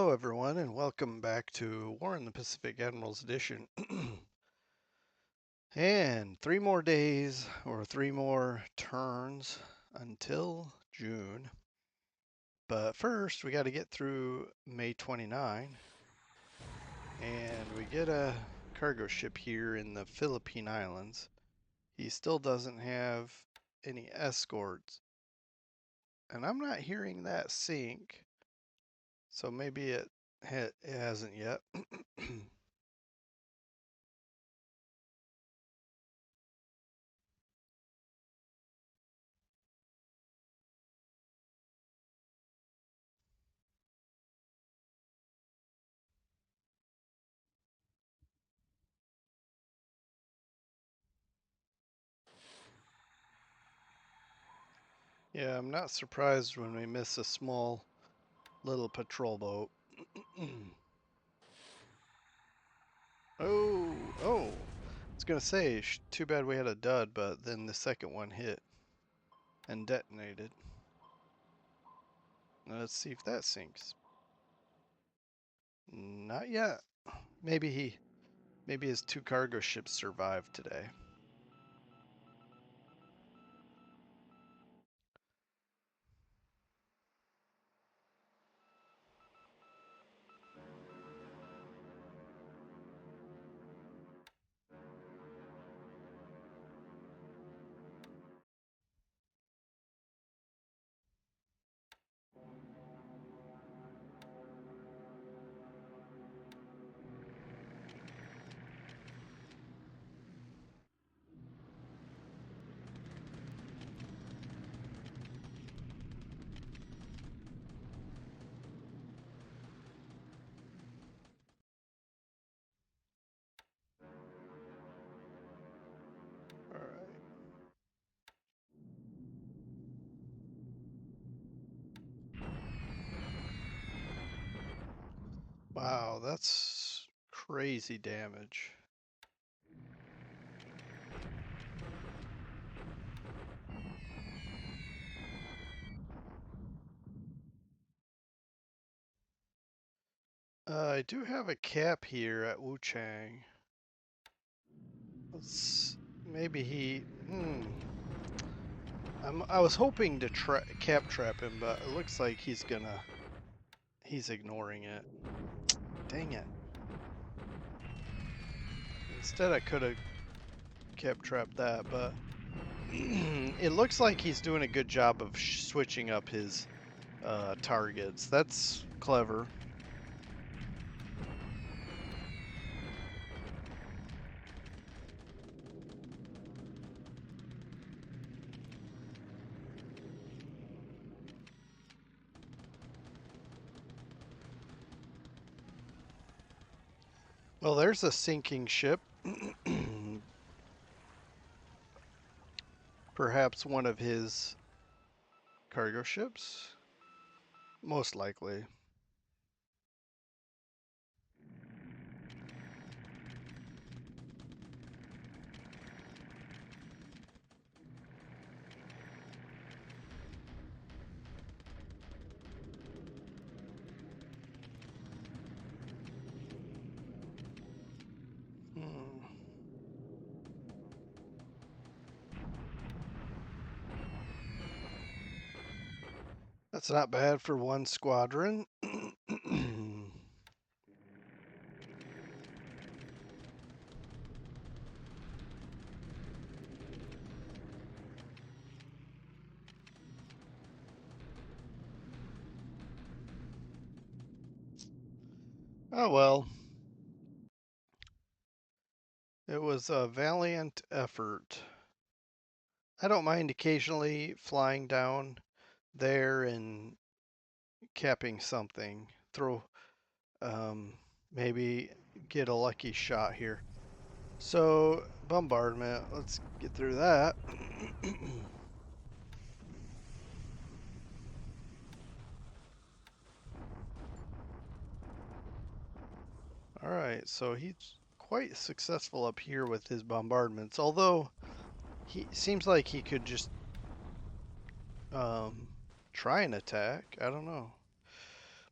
Hello, everyone, and welcome back to War in the Pacific Admirals Edition. And 3 more days, or 3 more turns, until June. But first, we got to get through May 29, and we get a cargo ship here in the Philippine Islands. He still doesn't have any escorts, and I'm not hearing that sink, so maybe it hasn't yet. Yeah, I'm not surprised when we miss a small little patrol boat. Oh, oh. I was gonna say, too bad we had a dud, but then the second one hit and detonated. Now let's see if that sinks. Not yet. Maybe his 2 cargo ships survived today. All right. Wow, that's crazy damage. I do have a cap here at Wuchang. Let's maybe he. I was hoping to cap trap him, but it looks like he's ignoring it. Dang it. Instead, I could have cap trapped that, but it looks like he's doing a good job of switching up his targets. That's clever. Well, there's a sinking ship. Perhaps one of his cargo ships? Most likely. Hmm. That's not bad for one squadron. Oh well. It was a valiant effort. I don't mind occasionally flying down there and capping something. Maybe get a lucky shot here. So, bombardment, let's get through that. Alright, so he's quite successful up here with his bombardments, although he seems like he could just try and attack. I don't know.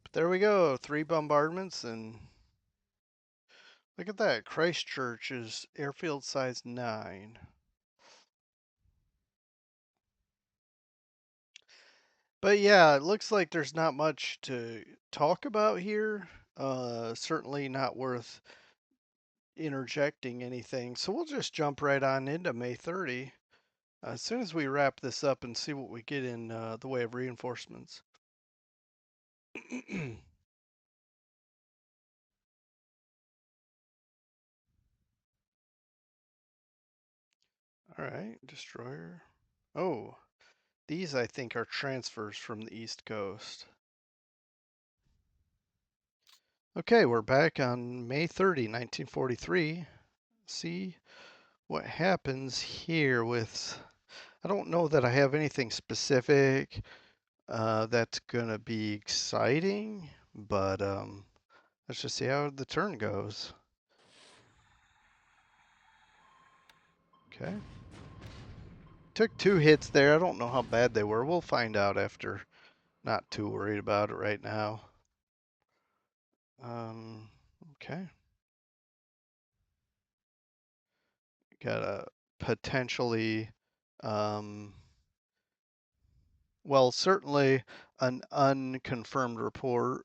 But there we go, 3 bombardments, and look at that. Christchurch is airfield size 9. But yeah, it looks like there's not much to talk about here. Certainly not worth interjecting anything. So we'll just jump right on into May 30 as soon as we wrap this up and see what we get in the way of reinforcements. All right, destroyer. Oh, these I think are transfers from the East Coast. Okay, we're back on May 30, 1943. See what happens here with. I don't know that I have anything specific that's going to be exciting, but let's just see how the turn goes. Okay. Took 2 hits there. I don't know how bad they were. We'll find out after. Not too worried about it right now. Okay. Got a potentially, um, well, certainly an unconfirmed report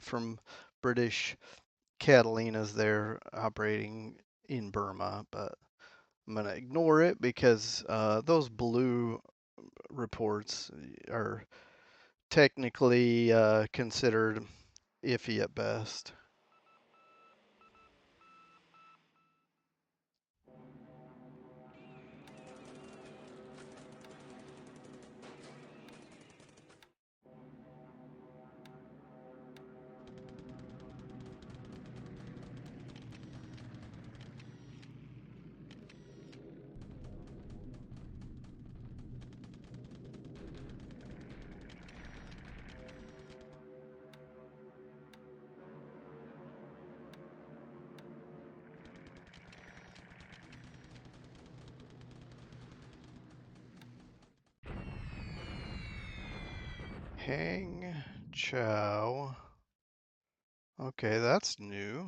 from British Catalinas there operating in Burma, but I'm going to ignore it because those blue reports are technically considered iffy at best. Hang Chow. Okay, that's new.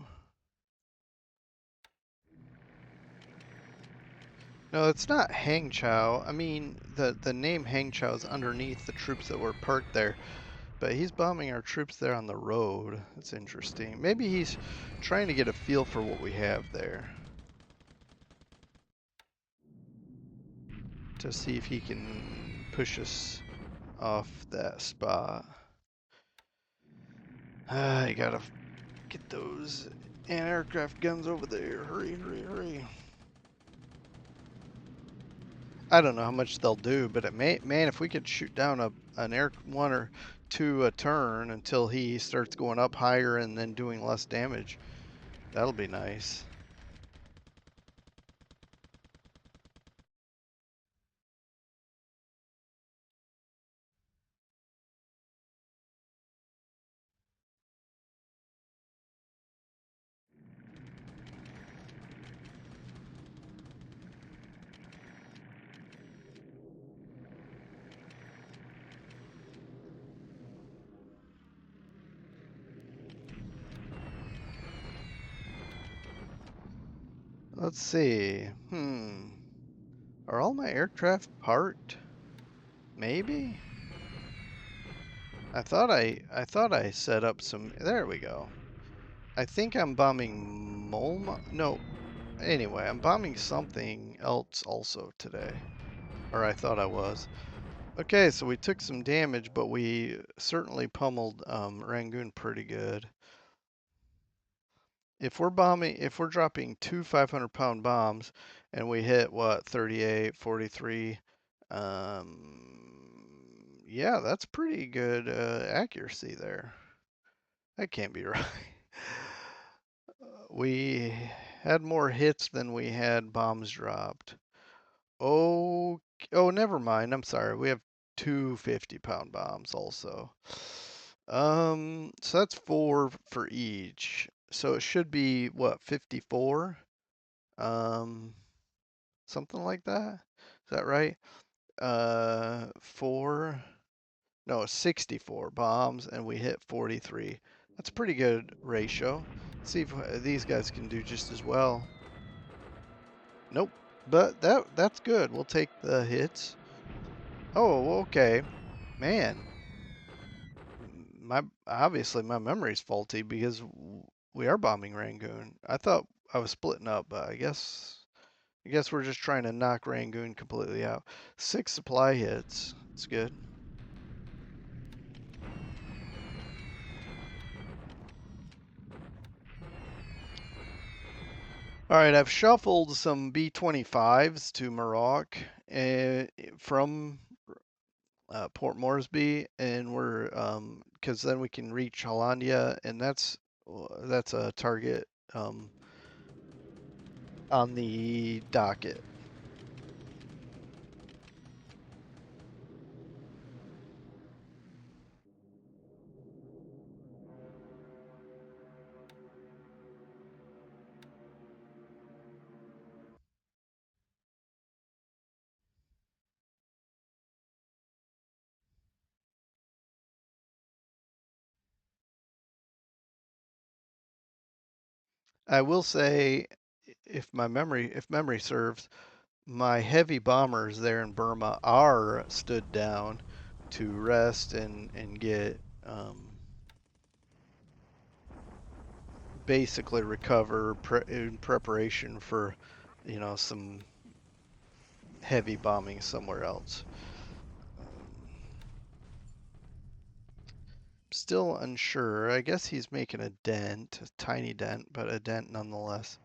No, it's not Hang Chow. I mean, the name Hang Chow is underneath the troops that were parked there, but he's bombing our troops there on the road. That's interesting. Maybe he's trying to get a feel for what we have there to see if he can push us off that spot. I gotta get those anti-aircraft guns over there. Hurry, hurry, hurry. I don't know how much they'll do, but it may, man, if we could shoot down an air 1 or 2 a turn until he starts going up higher and then doing less damage, that'll be nice. Let's see. Are all my aircraft parked? Maybe? I thought I set up some. There we go. I think I'm bombing Molma. No. Anyway, I'm bombing something else also today. Or I thought I was. Okay, so we took some damage, but we certainly pummeled Rangoon pretty good. If we're dropping 2 500-pound bombs and we hit what, 38, 43, yeah, that's pretty good accuracy there. That can't be right. We had more hits than we had bombs dropped. Oh, oh, never mind. I'm sorry. We have 2 50-pound bombs also. So that's 4 for each. So it should be what, 54? Um, Something like that. Is that right? 4 no, 64 bombs, and we hit 43. That's a pretty good ratio. See if these guys can do just as well. Nope, but that's good. We'll take the hits. Oh, okay, man. My obviously my memory's faulty because we are bombing Rangoon. I thought I was splitting up, but I guess we're just trying to knock Rangoon completely out. 6 supply hits. That's good. All right, I've shuffled some B-25s to Maroc from Port Moresby, and we're because then we can reach Hollandia, and that's a target on the docket. I will say, if memory serves, my heavy bombers there in Burma are stood down to rest and get basically recover in preparation for some heavy bombing somewhere else. Um, Still unsure. I guess he's making a dent, a tiny dent, but a dent nonetheless.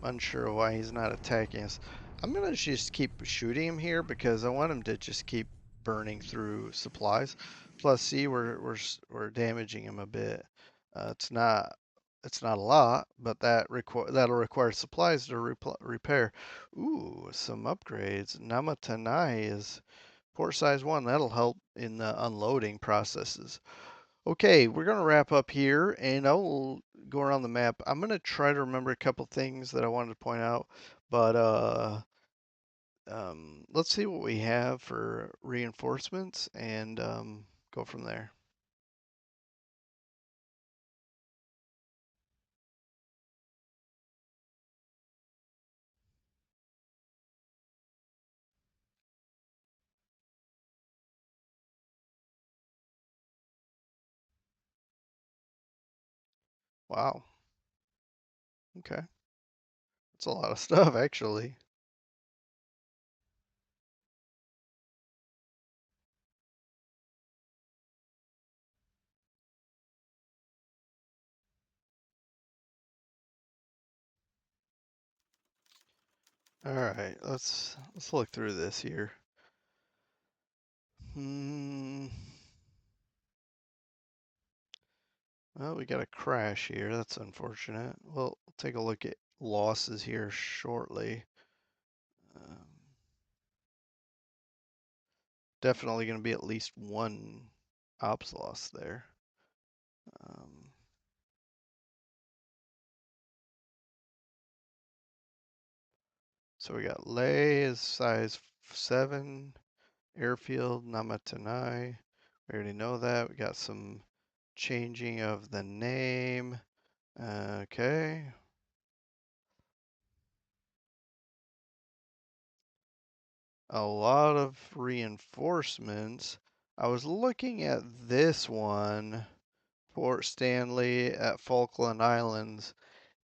Unsure why he's not attacking us. I'm gonna just keep shooting him here because I want him to just keep burning through supplies. Plus, see, we're damaging him a bit. It's not a lot, but that'll require supplies to repair. Ooh, some upgrades. Namatanai is port size 1. That'll help in the unloading processes. Okay, we're going to wrap up here and I will go around the map. I'm going to try to remember a couple things that I wanted to point out, but let's see what we have for reinforcements and go from there. Wow. Okay. That's a lot of stuff, actually. All right, let's look through this here. Hmm. Well, we got a crash here. That's unfortunate. Well, we'll take a look at losses here shortly. Um, Definitely going to be at least one ops loss there. Um, so we got Leh is size 7, airfield, Namatanai. We already know that. We got some changing of the name. Okay. A lot of reinforcements. I was looking at this one, Port Stanley at Falkland Islands,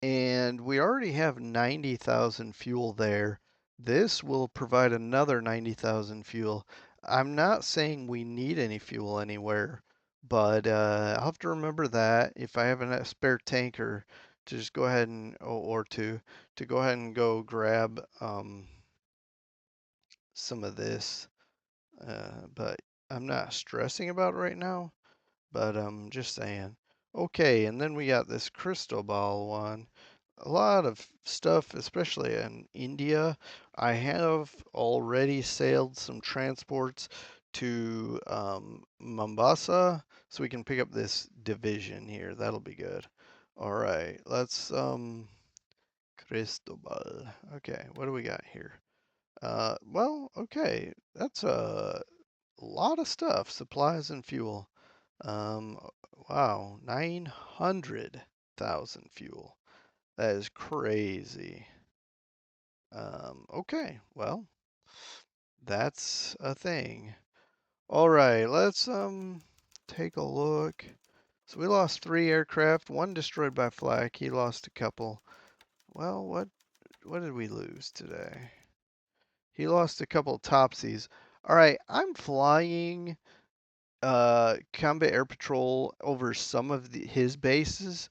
and we already have 90,000 fuel there. This will provide another 90,000 fuel. I'm not saying we need any fuel anywhere, but I'll have to remember that if I have a spare tanker to just go ahead and or to go ahead and go grab some of this. But I'm not stressing about it right now. But I'm just saying. Okay, and then we got this crystal ball one. A lot of stuff, especially in India. I have already sailed some transports to Mombasa, so we can pick up this division here. That'll be good. All right, let's Cristobal. Okay, what do we got here? Well, okay, that's a lot of stuff, supplies and fuel. Um, wow, 900,000 fuel. That is crazy. Okay, well, that's a thing. All right, let's take a look. So we lost 3 aircraft, one destroyed by flak. He lost a couple. Well, what did we lose today? He lost a couple topsies. All right, I'm flying combat air patrol over some of his bases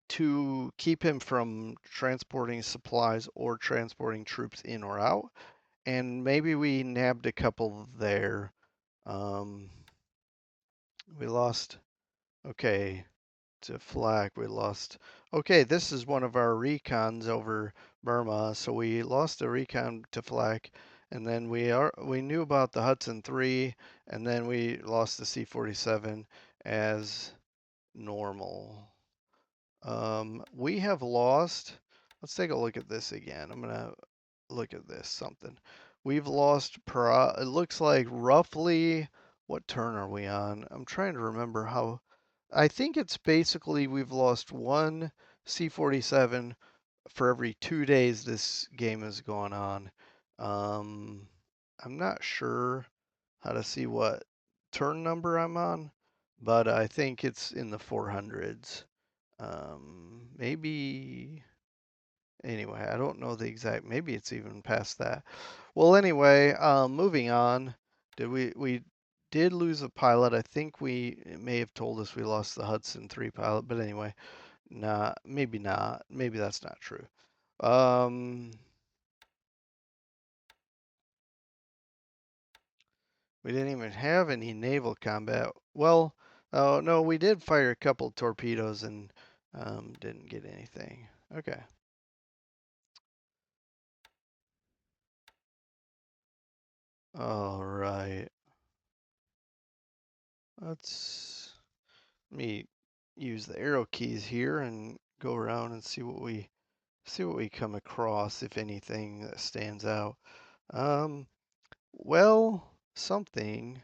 to keep him from transporting supplies or transporting troops in or out. And maybe we nabbed a couple there. Um, we lost, okay, to flak, we lost. Okay, this is one of our recons over Burma. So we lost a recon to flak, and then we knew about the Hudson 3, and then we lost the C-47 as normal. We have lost. Let's take a look at this again. I'm gonna look at this something. We've lost it looks like roughly, what turn are we on? I'm trying to remember how. I think it's basically we've lost one C-47 for every 2 days this game has gone on. Um, I'm not sure how to see what turn number I'm on, but I think it's in the 400s. Maybe, anyway, I don't know the exact, maybe it's even past that. Well, anyway, moving on. We did lose a pilot. I think it may have told us we lost the Hudson 3 pilot, but anyway, maybe not. Maybe that's not true. Um, we didn't even have any naval combat. Well, oh no, we did fire a couple torpedoes and didn't get anything. Okay. All right. Let's Let me use the arrow keys here and go around and see what we come across, if anything that stands out. Um, well, something.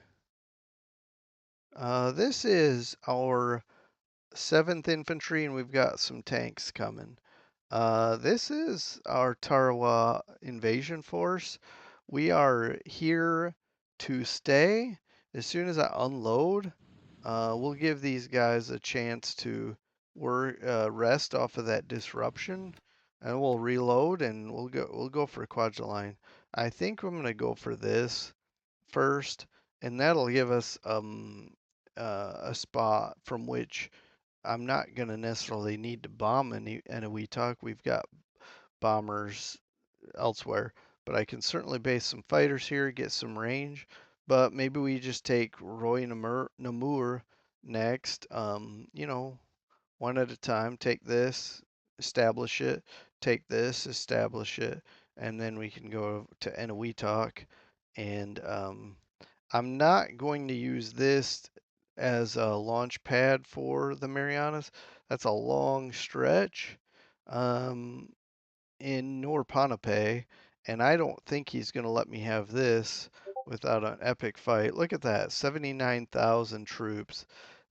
This is our 7th Infantry, and we've got some tanks coming. This is our Tarawa invasion force. We are here to stay. As soon as I unload, we'll give these guys a chance to rest off of that disruption, and we'll reload and we'll go for a Quadraline. I think I'm gonna go for this first, and that'll give us a spot from which I'm not gonna necessarily need to bomb any Weetalk. We've got bombers elsewhere, but I can certainly base some fighters here, get some range. But maybe we just take Roy Namur next. One at a time. Take this, establish it. Take this, establish it, and then we can go to Eniwetok. And I'm not going to use this as a launch pad for the Marianas. That's a long stretch. Um, in Norpanape, and I don't think he's going to let me have this without an epic fight. Look at that, 79,000 troops.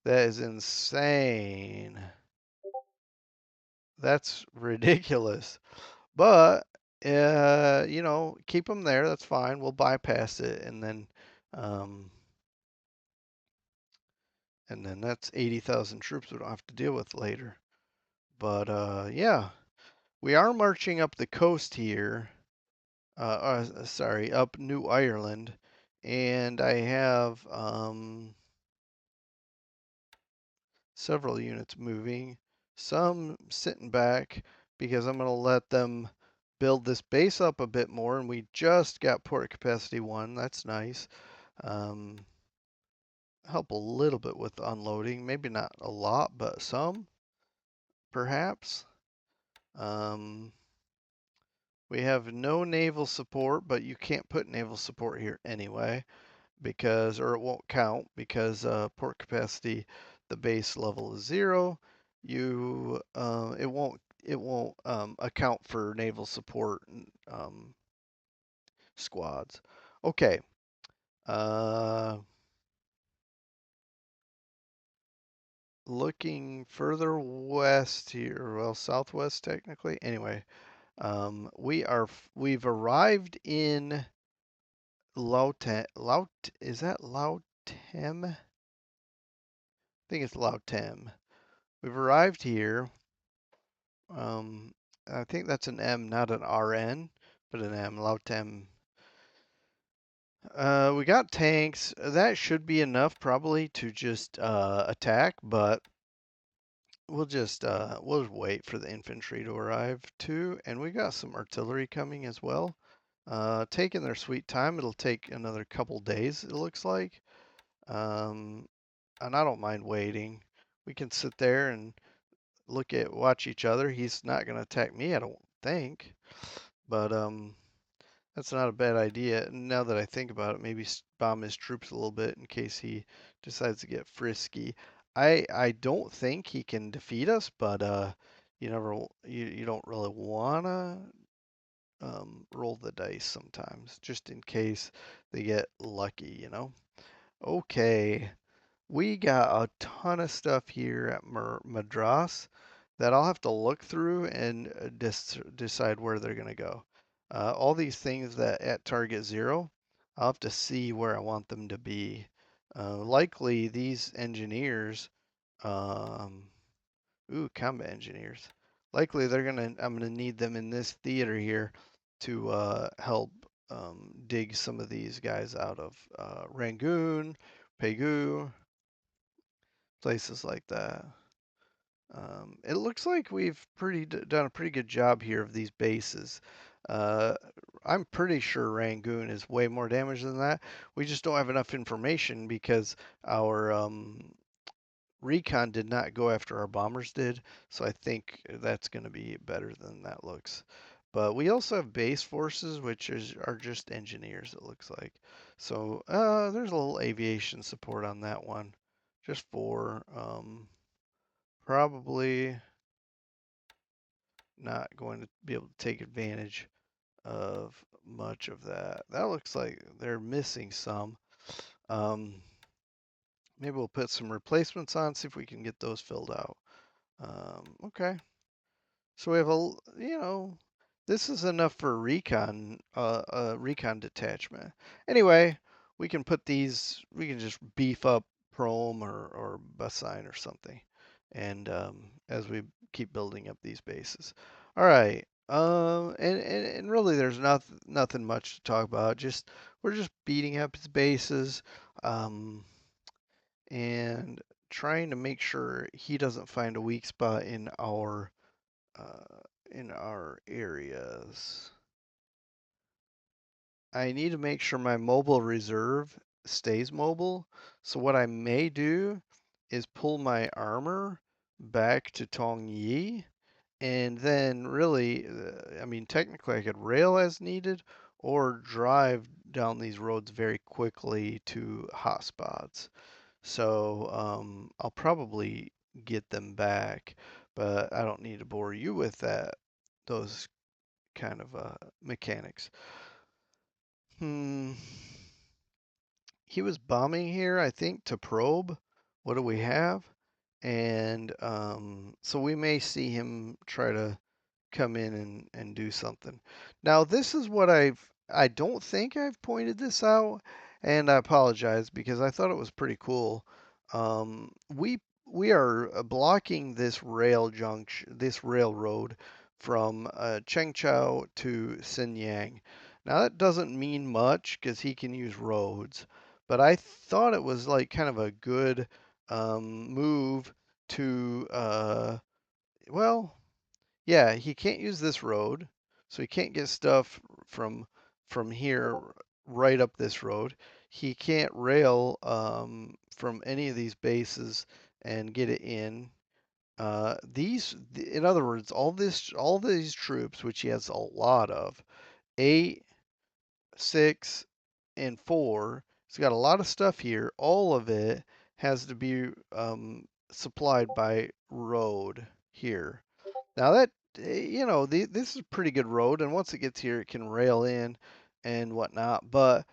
That is insane. That's ridiculous. But keep them there. That's fine. We'll bypass it, um, and then that's 80,000 troops we don't have to deal with later. But yeah, we are marching up the coast here. Sorry, up New Ireland, and I have several units moving, some sitting back because I'm going to let them build this base up a bit more, and we just got port capacity 1. That's nice. Um, help a little bit with unloading, maybe not a lot, but some, perhaps. Um, we have no naval support, but you can't put naval support here anyway, or it won't count because port capacity, the base level is 0. It won't account for naval support squads. Okay, Uh, Looking further west here, well, southwest technically. Anyway, we've arrived in is that Lautem? I think it's Lautem. We've arrived here. Um, I think that's an M, not an RN, but an M, Lautem. We got tanks. That should be enough probably to just attack, but we'll just wait for the infantry to arrive too. And we got some artillery coming as well. Taking their sweet time. It'll take another couple days, it looks like. Um, and I don't mind waiting. We can sit there and watch each other. He's not going to attack me, I don't think. But that's not a bad idea. Now that I think about it, maybe bomb his troops a little bit in case he decides to get frisky. I don't think he can defeat us, but you don't really wanna roll the dice sometimes, just in case they get lucky, you know. Okay, we got a ton of stuff here at Madras that I'll have to look through and decide where they're going to go. All these things that at target 0, I'll have to see where I want them to be. Likely these engineers, um, combat engineers. Likely I'm gonna need them in this theater here to help dig some of these guys out of Rangoon, Pegu, places like that. It looks like we've done a pretty good job here of these bases. Uh, I'm pretty sure Rangoon is way more damage than that. We just don't have enough information because our recon did not go after our bombers did, so I think that's going to be better than that looks. But we also have base forces, are just engineers, it looks like. So there's a little aviation support on that one, just for probably not going to be able to take advantage of much of that. That looks like they're missing some. Um, Maybe we'll put some replacements on, see if we can get those filled out. Okay. So we have this is enough for a recon detachment. Anyway, we can just beef up Prom or Bassine or something. And as we keep building up these bases. All right. And really there's nothing much to talk about. We're just beating up his bases, and trying to make sure he doesn't find a weak spot uh, in our areas. I need to make sure my mobile reserve stays mobile. So what I may do is pull my armor back to Tong Yi, and then really, I mean, technically I could rail as needed or drive down these roads very quickly to hotspots. So I'll probably get them back, but I don't need to bore you with those kind of mechanics. Hmm. He was bombing here, I think, to probe. What do we have? And so we may see him try to come in and do something. Now, this is what I don't think I've pointed this out, and I apologize because I thought it was pretty cool. We are blocking this railroad from Chengchao to Xinyang. Now, that doesn't mean much because he can use roads, but I thought it was like kind of a good move to, well, yeah, he can't use this road, so he can't get stuff from here right up this road. He can't rail from any of these bases and get it in. In other words, all these troops, which he has a lot of, 8, 6, and 4. He's got a lot of stuff here. All of it has to be supplied by road here. Now this is a pretty good road, and once it gets here, it can rail in and whatnot. But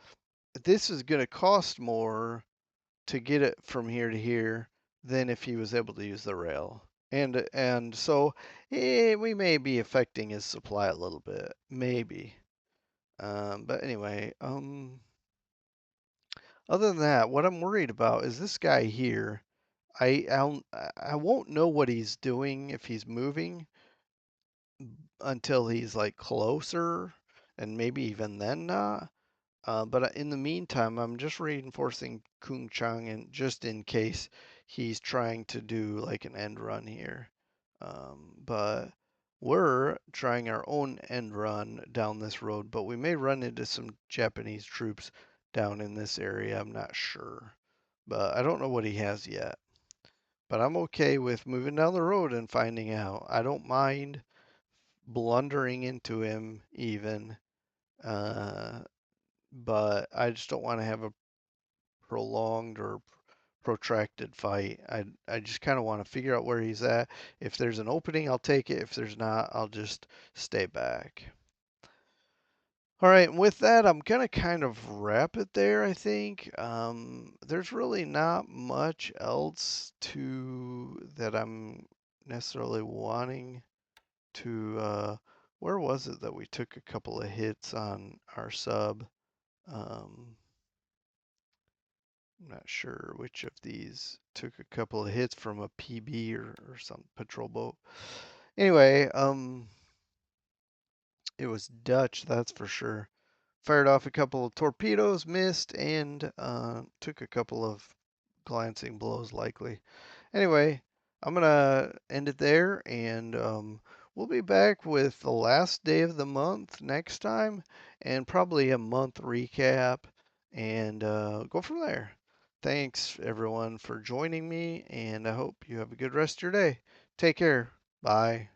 this is going to cost more to get it from here to here than if he was able to use the rail. And so we may be affecting his supply a little bit, maybe. But anyway, other than that, what I'm worried about is this guy here. I won't know what he's doing if he's moving until he's like closer, and maybe even then not. But in the meantime, I'm just reinforcing Kung Chang and just in case he's trying to do like an end run here. But we're trying our own end run down this road, but we may run into some Japanese troops down in this area. I'm not sure, but I don't know what he has yet. But I'm okay with moving down the road and finding out. I don't mind blundering into him even. Uh, but I just don't want to have a prolonged or protracted fight. I just kind of want to figure out where he's at. If there's an opening, I'll take it. If there's not, I'll just stay back. All right, and with that, I'm gonna kind of wrap it there, I think. There's really not much else to that I'm necessarily wanting to. Where was it that we took a couple of hits on our sub? Um, I'm not sure which of these took a couple of hits from a PB or some patrol boat. Anyway, it was Dutch, that's for sure. Fired off a couple of torpedoes, missed, and took a couple of glancing blows likely. Anyway, I'm gonna end it there, and we'll be back with the last day of the month next time, and probably a month recap, and go from there. Thanks everyone for joining me, and I hope you have a good rest of your day. Take care. Bye.